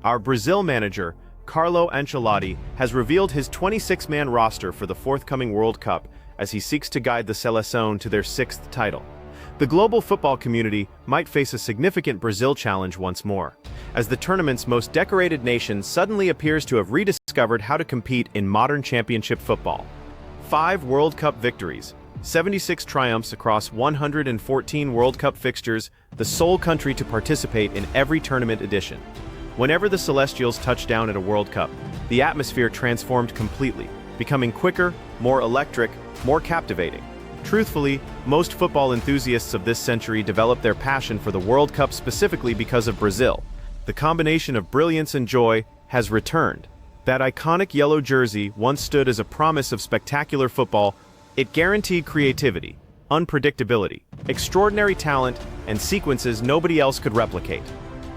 Our Brazil manager, Carlo Ancelotti, has revealed his 26-man roster for the forthcoming World Cup as he seeks to guide the Seleção to their 6th title. The global football community might face a significant Brazil challenge once more, as the tournament's most decorated nation suddenly appears to have rediscovered how to compete in modern championship football. 5 World Cup victories, 76 triumphs across 114 World Cup fixtures, the sole country to participate in every tournament edition. Whenever the Celestials touched down at a World Cup, the atmosphere transformed completely, becoming quicker, more electric, more captivating. Truthfully, most football enthusiasts of this century developed their passion for the World Cup specifically because of Brazil. The combination of brilliance and joy has returned. That iconic yellow jersey once stood as a promise of spectacular football. It guaranteed creativity, unpredictability, extraordinary talent, and sequences nobody else could replicate.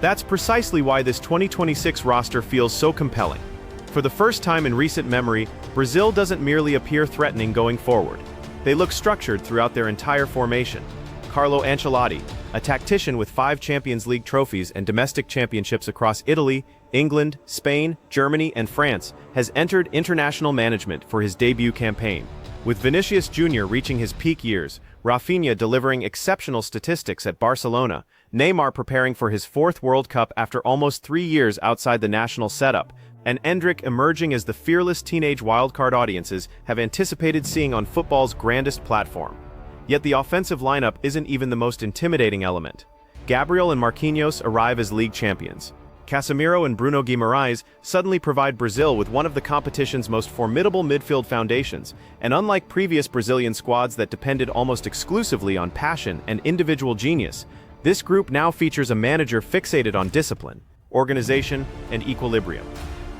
That's precisely why this 2026 roster feels so compelling. For the first time in recent memory, Brazil doesn't merely appear threatening going forward. They look structured throughout their entire formation. Carlo Ancelotti, a tactician with 5 Champions League trophies and domestic championships across Italy, England, Spain, Germany, and France, has entered international management for his debut campaign. With Vinicius Jr. reaching his peak years, Rafinha delivering exceptional statistics at Barcelona, Neymar preparing for his 4th World Cup after almost 3 years outside the national setup, and Endrick emerging as the fearless teenage wildcard audiences have anticipated seeing on football's grandest platform. Yet the offensive lineup isn't even the most intimidating element. Gabriel and Marquinhos arrive as league champions. Casemiro and Bruno Guimaraes suddenly provide Brazil with one of the competition's most formidable midfield foundations, and unlike previous Brazilian squads that depended almost exclusively on passion and individual genius, this group now features a manager fixated on discipline, organization, and equilibrium.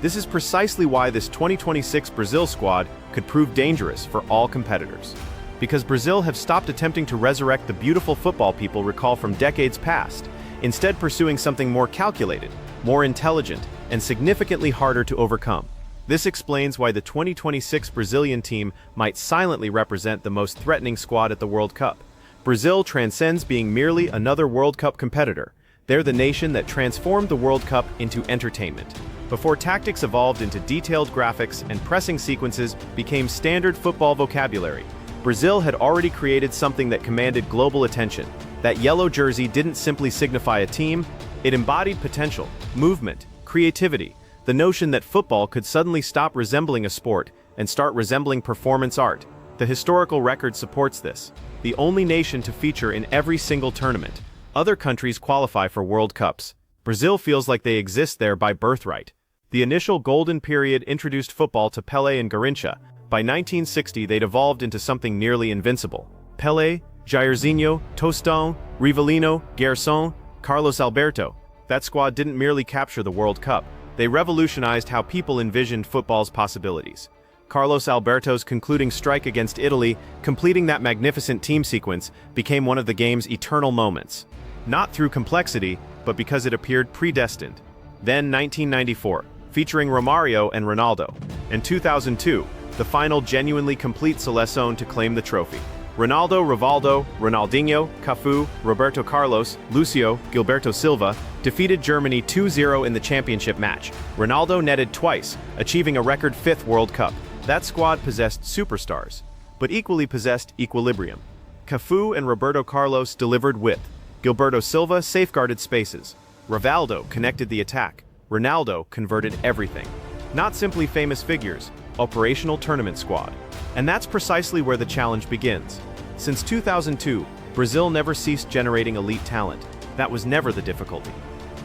This is precisely why this 2026 Brazil squad could prove dangerous for all competitors. Because Brazil have stopped attempting to resurrect the beautiful football people recall from decades past, instead pursuing something more calculated, more intelligent, and significantly harder to overcome. This explains why the 2026 Brazilian team might silently represent the most threatening squad at the World Cup. Brazil transcends being merely another World Cup competitor. They're the nation that transformed the World Cup into entertainment. Before tactics evolved into detailed graphics and pressing sequences became standard football vocabulary, Brazil had already created something that commanded global attention. That yellow jersey didn't simply signify a team, it embodied potential, movement, creativity, the notion that football could suddenly stop resembling a sport and start resembling performance art. The historical record supports this. The only nation to feature in every single tournament. Other countries qualify for World Cups. Brazil feels like they exist there by birthright. The initial golden period introduced football to Pelé and Garrincha. By 1960, they'd evolved into something nearly invincible. Pelé, Jairzinho, Tostão, Rivellino, Gerson, Carlos Alberto. That squad didn't merely capture the World Cup. They revolutionized how people envisioned football's possibilities. Carlos Alberto's concluding strike against Italy, completing that magnificent team sequence, became one of the game's eternal moments. Not through complexity, but because it appeared predestined. Then 1994, featuring Romario and Ronaldo. And 2002, the final genuinely complete Seleção to claim the trophy. Ronaldo, Rivaldo, Ronaldinho, Cafu, Roberto Carlos, Lucio, Gilberto Silva defeated Germany 2-0 in the championship match. Ronaldo netted twice, achieving a record 5th World Cup. That squad possessed superstars, but equally possessed equilibrium. Cafu and Roberto Carlos delivered width. Gilberto Silva safeguarded spaces. Rivaldo connected the attack. Ronaldo converted everything. Not simply famous figures, operational tournament squad. And that's precisely where the challenge begins. Since 2002, Brazil never ceased generating elite talent. That was never the difficulty.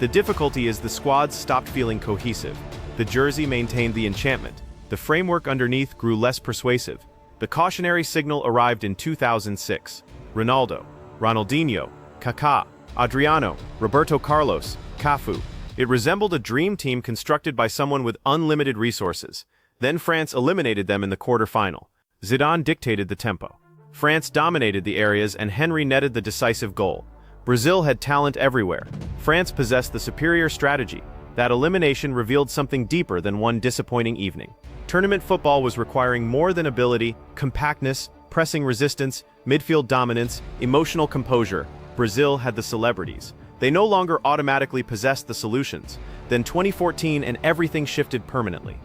The difficulty is the squads stopped feeling cohesive. The jersey maintained the enchantment. The framework underneath grew less persuasive. The cautionary signal arrived in 2006. Ronaldo, Ronaldinho, Kaká, Adriano, Roberto Carlos, Cafu. It resembled a dream team constructed by someone with unlimited resources. Then France eliminated them in the quarterfinal. Zidane dictated the tempo. France dominated the areas and Henry netted the decisive goal. Brazil had talent everywhere. France possessed the superior strategy. That elimination revealed something deeper than one disappointing evening. Tournament football was requiring more than ability, compactness, pressing resistance, midfield dominance, emotional composure. Brazil had the celebrities. They no longer automatically possessed the solutions. Then 2014 and everything shifted permanently.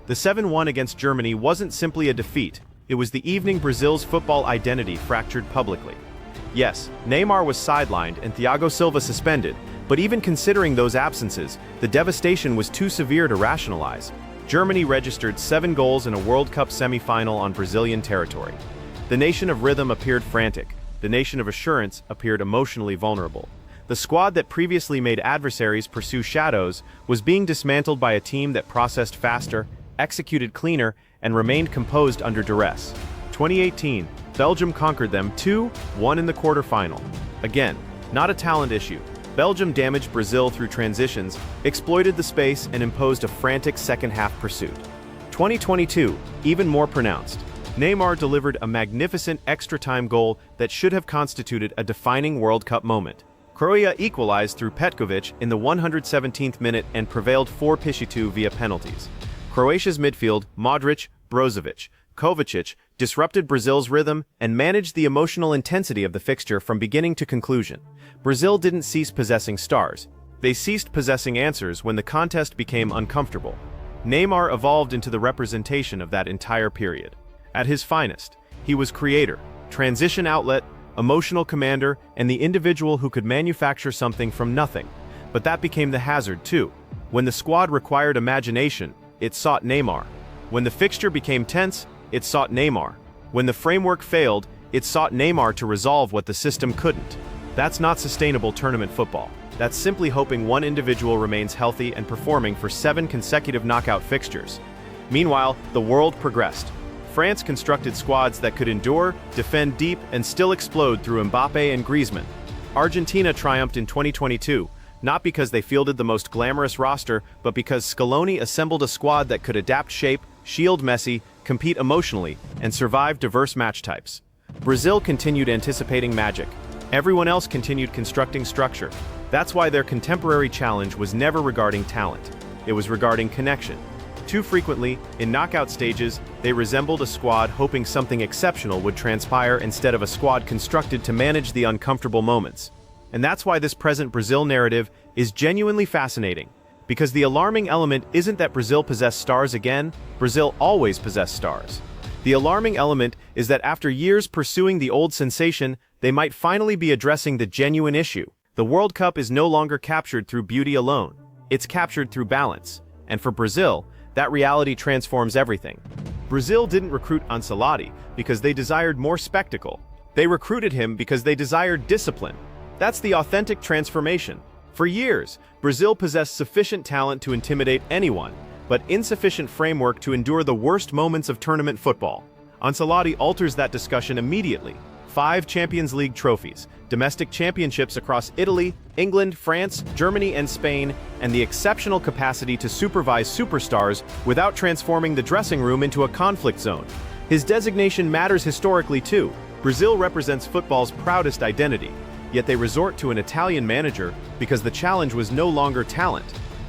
The 7-1 against Germany wasn't simply a defeat, it was the evening Brazil's football identity fractured publicly. Yes, Neymar was sidelined and Thiago Silva suspended, but even considering those absences, the devastation was too severe to rationalize. Germany registered 7 goals in a World Cup semi-final on Brazilian territory. The nation of rhythm appeared frantic. The nation of assurance appeared emotionally vulnerable. The squad that previously made adversaries pursue shadows was being dismantled by a team that processed faster, executed cleaner, and remained composed under duress. 2018, Belgium conquered them 2-1 in the quarterfinal. Again, not a talent issue. Belgium damaged Brazil through transitions, exploited the space, and imposed a frantic second-half pursuit. 2022, even more pronounced. Neymar delivered a magnificent extra-time goal that should have constituted a defining World Cup moment. Croatia equalized through Petkovic in the 117th minute and prevailed 4-2 via penalties. Croatia's midfield, Modric, Brozovic, Kovacic, disrupted Brazil's rhythm and managed the emotional intensity of the fixture from beginning to conclusion. Brazil didn't cease possessing stars. They ceased possessing answers when the contest became uncomfortable. Neymar evolved into the representation of that entire period. At his finest, he was creator, transition outlet, emotional commander, and the individual who could manufacture something from nothing. But that became the hazard too. When the squad required imagination, it sought Neymar. When the fixture became tense, it sought Neymar. When the framework failed, it sought Neymar to resolve what the system couldn't. That's not sustainable tournament football. That's simply hoping one individual remains healthy and performing for 7 consecutive knockout fixtures. Meanwhile, the world progressed. France constructed squads that could endure, defend deep, and still explode through Mbappe and Griezmann. Argentina triumphed in 2022, not because they fielded the most glamorous roster, but because Scaloni assembled a squad that could adapt shape, shield Messi, compete emotionally, and survive diverse match types. Brazil continued anticipating magic. Everyone else continued constructing structure. That's why their contemporary challenge was never regarding talent. It was regarding connection. Too frequently, in knockout stages, they resembled a squad hoping something exceptional would transpire instead of a squad constructed to manage the uncomfortable moments. And that's why this present Brazil narrative is genuinely fascinating. Because the alarming element isn't that Brazil possessed stars again, Brazil always possessed stars. The alarming element is that after years pursuing the old sensation, they might finally be addressing the genuine issue. The World Cup is no longer captured through beauty alone. It's captured through balance. And for Brazil, that reality transforms everything. Brazil didn't recruit Ancelotti because they desired more spectacle. They recruited him because they desired discipline. That's the authentic transformation. For years, Brazil possessed sufficient talent to intimidate anyone, but insufficient framework to endure the worst moments of tournament football. Ancelotti alters that discussion immediately. 5 Champions League trophies, domestic championships across Italy, England, France, Germany, and Spain, and the exceptional capacity to supervise superstars without transforming the dressing room into a conflict zone. His designation matters historically too. Brazil represents football's proudest identity, yet they resort to an Italian manager because the challenge was no longer talent,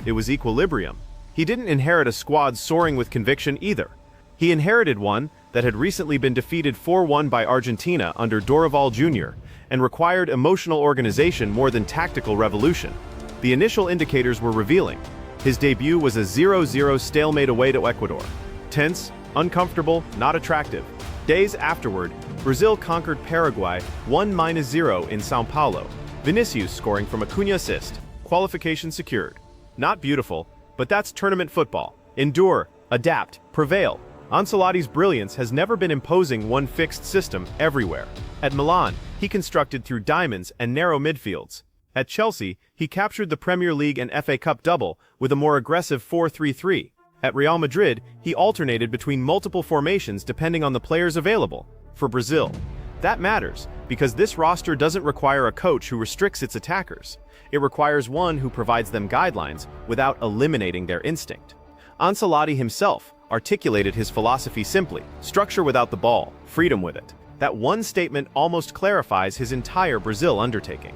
it was equilibrium. He didn't inherit a squad soaring with conviction either. He inherited one that had recently been defeated 4-1 by Argentina under Dorival Jr. and required emotional organization more than tactical revolution. The initial indicators were revealing. His debut was a 0-0 stalemate away to Ecuador. Tense, uncomfortable, not attractive. Days afterward, Brazil conquered Paraguay 1-0 in São Paulo. Vinicius scoring from a Cunha assist. Qualification secured. Not beautiful, but that's tournament football. Endure, adapt, prevail. Ancelotti's brilliance has never been imposing one fixed system everywhere. At Milan, he constructed through diamonds and narrow midfields. At Chelsea, he captured the Premier League and FA Cup double with a more aggressive 4-3-3. At Real Madrid, he alternated between multiple formations depending on the players available. For Brazil, that matters because this roster doesn't require a coach who restricts its attackers. It requires one who provides them guidelines without eliminating their instinct. Ancelotti himself articulated his philosophy simply: structure without the ball, freedom with it. That one statement almost clarifies his entire Brazil undertaking.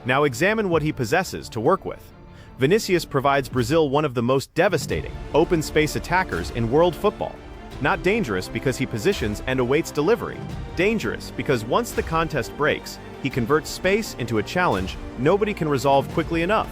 Now examine what he possesses to work with. Vinicius provides Brazil one of the most devastating, open space attackers in world football. Not dangerous because he positions and awaits delivery. Dangerous because once the contest breaks, he converts space into a challenge nobody can resolve quickly enough.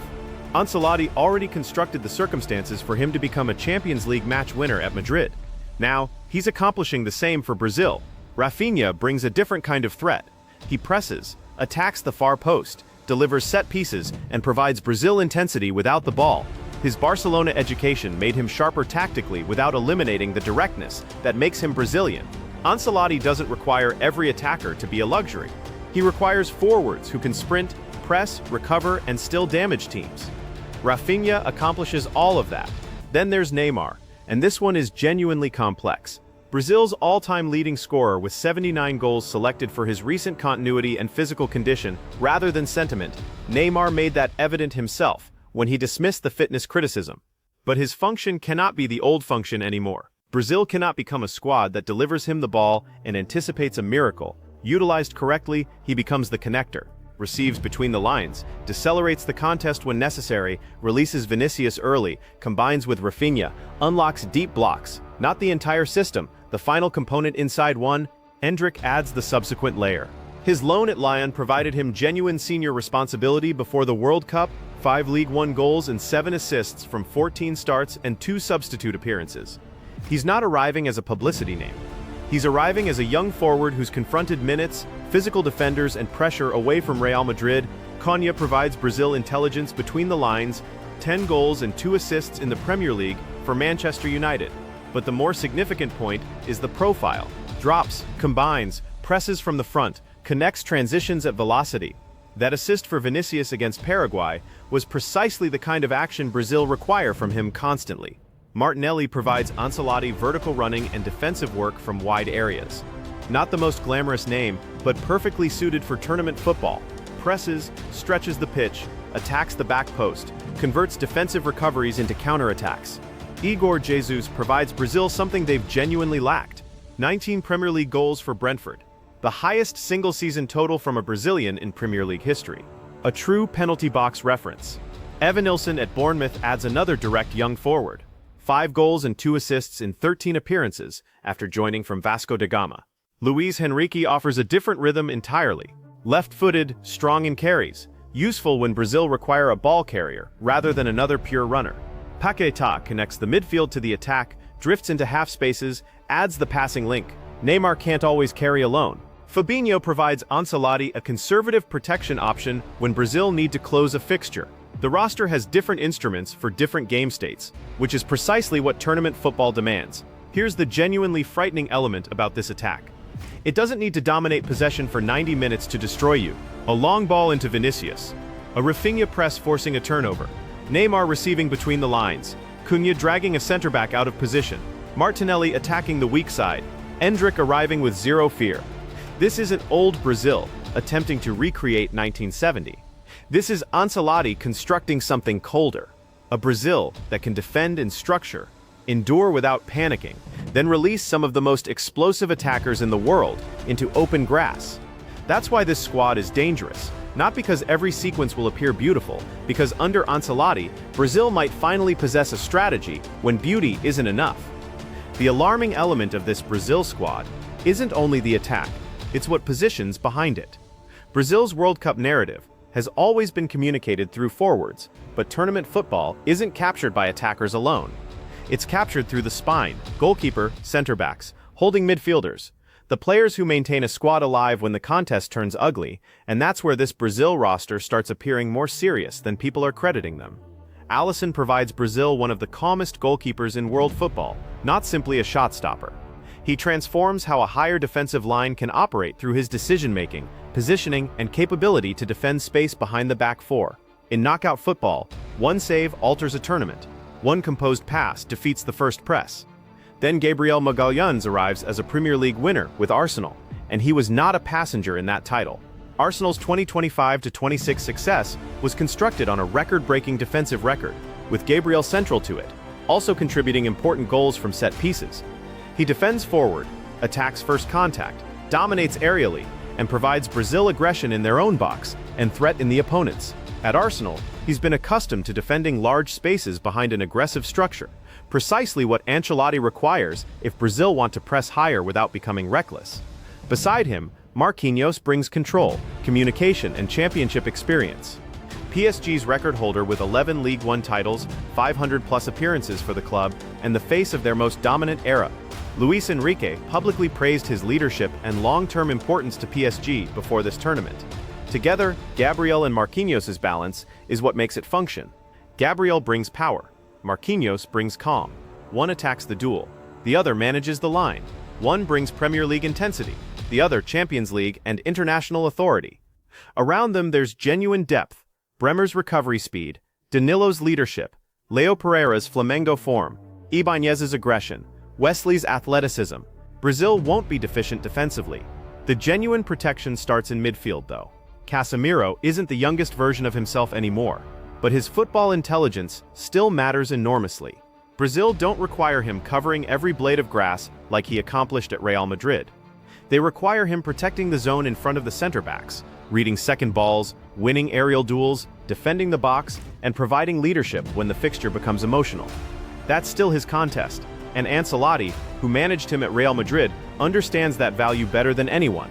Ancelotti already constructed the circumstances for him to become a Champions League match winner at Madrid. Now, he's accomplishing the same for Brazil. Rafinha brings a different kind of threat. He presses, attacks the far post, delivers set pieces, and provides Brazil intensity without the ball. His Barcelona education made him sharper tactically without eliminating the directness that makes him Brazilian. Ancelotti doesn't require every attacker to be a luxury. He requires forwards who can sprint, press, recover, and still damage teams. Rafinha accomplishes all of that. Then there's Neymar, and this one is genuinely complex. Brazil's all-time leading scorer with 79 goals selected for his recent continuity and physical condition rather than sentiment, Neymar made that evident himself when he dismissed the fitness criticism. But his function cannot be the old function anymore. Brazil cannot become a squad that delivers him the ball and anticipates a miracle. Utilized correctly, he becomes the connector, receives between the lines, decelerates the contest when necessary, releases Vinicius early, combines with Rafinha, unlocks deep blocks. Not the entire system, the final component inside one, Endrick adds the subsequent layer. His loan at Lyon provided him genuine senior responsibility before the World Cup, 5 League One goals and 7 assists from 14 starts and 2 substitute appearances. He's not arriving as a publicity name. He's arriving as a young forward who's confronted minutes, physical defenders, and pressure away from Real Madrid. Cunha provides Brazil intelligence between the lines, 10 goals and 2 assists in the Premier League for Manchester United. But the more significant point is the profile. Drops, combines, presses from the front, connects transitions at velocity. That assist for Vinicius against Paraguay was precisely the kind of action Brazil require from him constantly. Martinelli provides Ancelotti vertical running and defensive work from wide areas. Not the most glamorous name, but perfectly suited for tournament football. Presses, stretches the pitch, attacks the back post, converts defensive recoveries into counterattacks. Igor Jesus provides Brazil something they've genuinely lacked: 19 Premier League goals for Brentford, the highest single-season total from a Brazilian in Premier League history. A true penalty box reference. Evanilson at Bournemouth adds another direct young forward. 5 goals and 2 assists in 13 appearances after joining from Vasco da Gama. Luis Henrique offers a different rhythm entirely. Left-footed, strong in carries, useful when Brazil require a ball carrier rather than another pure runner. Paquetá connects the midfield to the attack, drifts into half spaces, adds the passing link. Neymar can't always carry alone. Fabinho provides Ancelotti a conservative protection option when Brazil need to close a fixture. The roster has different instruments for different game states, which is precisely what tournament football demands. Here's the genuinely frightening element about this attack. It doesn't need to dominate possession for 90 minutes to destroy you. A long ball into Vinicius. A Rafinha press forcing a turnover. Neymar receiving between the lines. Cunha dragging a center-back out of position. Martinelli attacking the weak side. Endrick arriving with zero fear. This isn't old Brazil attempting to recreate 1970. This is Ancelotti constructing something colder. A Brazil that can defend in structure, endure without panicking, then release some of the most explosive attackers in the world into open grass. That's why this squad is dangerous. Not because every sequence will appear beautiful, because under Ancelotti, Brazil might finally possess a strategy when beauty isn't enough. The alarming element of this Brazil squad isn't only the attack, it's what positions behind it. Brazil's World Cup narrative has always been communicated through forwards, but tournament football isn't captured by attackers alone. It's captured through the spine, goalkeeper, center-backs, holding midfielders, the players who maintain a squad alive when the contest turns ugly, and that's where this Brazil roster starts appearing more serious than people are crediting them. Alisson provides Brazil one of the calmest goalkeepers in world football, not simply a shot stopper. He transforms how a higher defensive line can operate through his decision-making, positioning, and capability to defend space behind the back four. In knockout football, one save alters a tournament. One composed pass defeats the first press. Then Gabriel Magalhães arrives as a Premier League winner with Arsenal, and he was not a passenger in that title. Arsenal's 2025-26 success was constructed on a record-breaking defensive record, with Gabriel central to it, also contributing important goals from set pieces. He defends forward, attacks first contact, dominates aerially, and provides Brazil aggression in their own box and threat in the opponent's. At Arsenal, he's been accustomed to defending large spaces behind an aggressive structure, precisely what Ancelotti requires if Brazil want to press higher without becoming reckless. Beside him, Marquinhos brings control, communication, and championship experience. PSG's record holder with 11 League One titles, 500-plus appearances for the club, and the face of their most dominant era. Luis Enrique publicly praised his leadership and long-term importance to PSG before this tournament. Together, Gabriel and Marquinhos' balance is what makes it function. Gabriel brings power. Marquinhos brings calm. One attacks the duel. The other manages the line. One brings Premier League intensity. The other Champions League and international authority. Around them there's genuine depth. Bremer's recovery speed, Danilo's leadership, Leo Pereira's Flamengo form, Ibanez's aggression, Wesley's athleticism. Brazil won't be deficient defensively. The genuine protection starts in midfield though. Casemiro isn't the youngest version of himself anymore, but his football intelligence still matters enormously. Brazil don't require him covering every blade of grass like he accomplished at Real Madrid. They require him protecting the zone in front of the center-backs, reading second balls, winning aerial duels, defending the box, and providing leadership when the fixture becomes emotional. That's still his contest, and Ancelotti, who managed him at Real Madrid, understands that value better than anyone.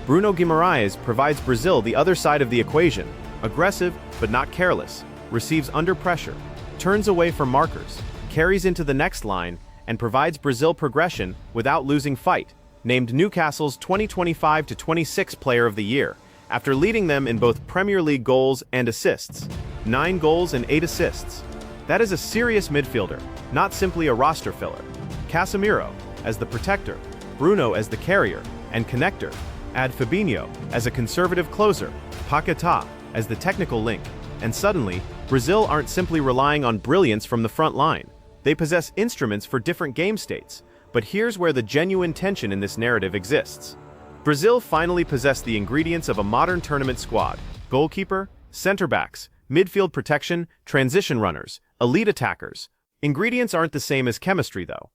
Bruno Guimaraes provides Brazil the other side of the equation, aggressive but not careless, receives under pressure, turns away from markers, carries into the next line, and provides Brazil progression without losing fight. Named Newcastle's 2025-26 Player of the Year, after leading them in both Premier League goals and assists. 9 goals and 8 assists. That is a serious midfielder, not simply a roster filler. Casemiro as the protector, Bruno as the carrier and connector, add Fabinho as a conservative closer, Paquetá as the technical link, and suddenly, Brazil aren't simply relying on brilliance from the front line. They possess instruments for different game states. But here's where the genuine tension in this narrative exists. Brazil finally possessed the ingredients of a modern tournament squad: goalkeeper, center-backs, midfield protection, transition runners, elite attackers. Ingredients aren't the same as chemistry, though.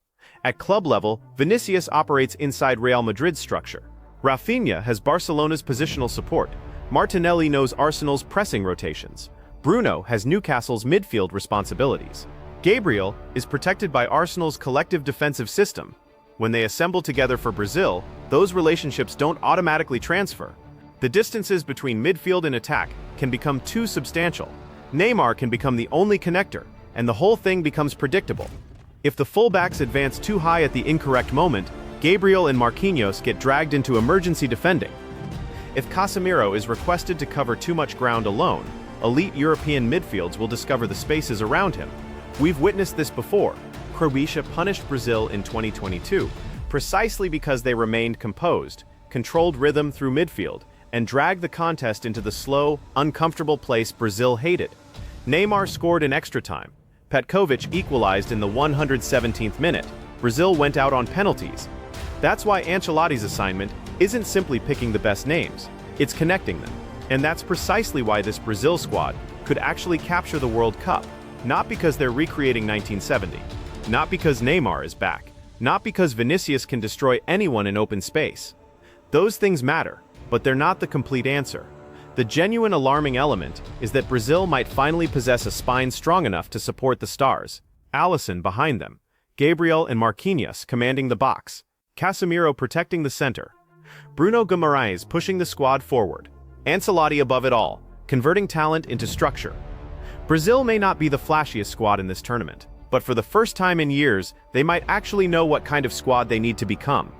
At club level, Vinicius operates inside Real Madrid's structure. Rafinha has Barcelona's positional support. Martinelli knows Arsenal's pressing rotations. Bruno has Newcastle's midfield responsibilities. Gabriel is protected by Arsenal's collective defensive system. When they assemble together for Brazil, those relationships don't automatically transfer. The distances between midfield and attack can become too substantial. Neymar can become the only connector, and the whole thing becomes predictable. If the fullbacks advance too high at the incorrect moment, Gabriel and Marquinhos get dragged into emergency defending. If Casemiro is requested to cover too much ground alone, elite European midfields will discover the spaces around him. We've witnessed this before. Croatia punished Brazil in 2022, precisely because they remained composed, controlled rhythm through midfield, and dragged the contest into the slow, uncomfortable place Brazil hated. Neymar scored in extra time. Petkovic equalized in the 117th minute. Brazil went out on penalties. That's why Ancelotti's assignment isn't simply picking the best names, it's connecting them. And that's precisely why this Brazil squad could actually capture the World Cup. Not because they're recreating 1970, not because Neymar is back, not because Vinicius can destroy anyone in open space. Those things matter, but they're not the complete answer. The genuine alarming element is that Brazil might finally possess a spine strong enough to support the stars. Alisson behind them, Gabriel and Marquinhos commanding the box, Casemiro protecting the center, Bruno Guimaraes pushing the squad forward, Ancelotti above it all, converting talent into structure. Brazil may not be the flashiest squad in this tournament, but for the first time in years, they might actually know what kind of squad they need to become.